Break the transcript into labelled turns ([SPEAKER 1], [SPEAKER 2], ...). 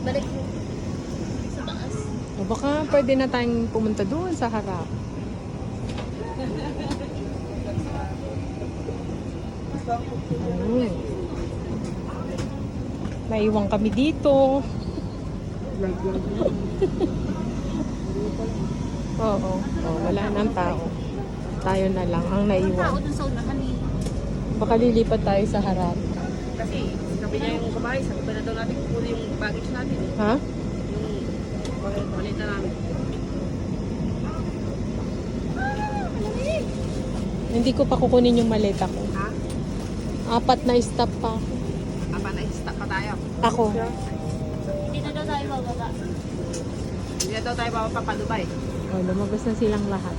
[SPEAKER 1] Balik mo. Sa taas.
[SPEAKER 2] O baka pwede na tayong pumunta doon sa harap. Naiwan kami dito. Oo, wala nang tao. Tayo na lang ang
[SPEAKER 1] Tao
[SPEAKER 2] naiwan.
[SPEAKER 1] dun sa unahan eh.
[SPEAKER 2] Baka lilipat tayo sa harap.
[SPEAKER 3] Kasi sabi niya yung kumahay, sabi ba na daw natin kukunin yung baggage natin eh.
[SPEAKER 2] Ha?
[SPEAKER 3] Yung malita namin.
[SPEAKER 2] Hindi ko pa kukunin yung maleta ko.
[SPEAKER 3] Ha?
[SPEAKER 2] 4 na stop pa ako.
[SPEAKER 3] Apa na stop pa tayo.
[SPEAKER 2] Ako.
[SPEAKER 1] Hindi na daw tayo bababa.
[SPEAKER 3] Hindi na daw tayo papapa Dubai.
[SPEAKER 2] Oh, lumabas na silang lahat.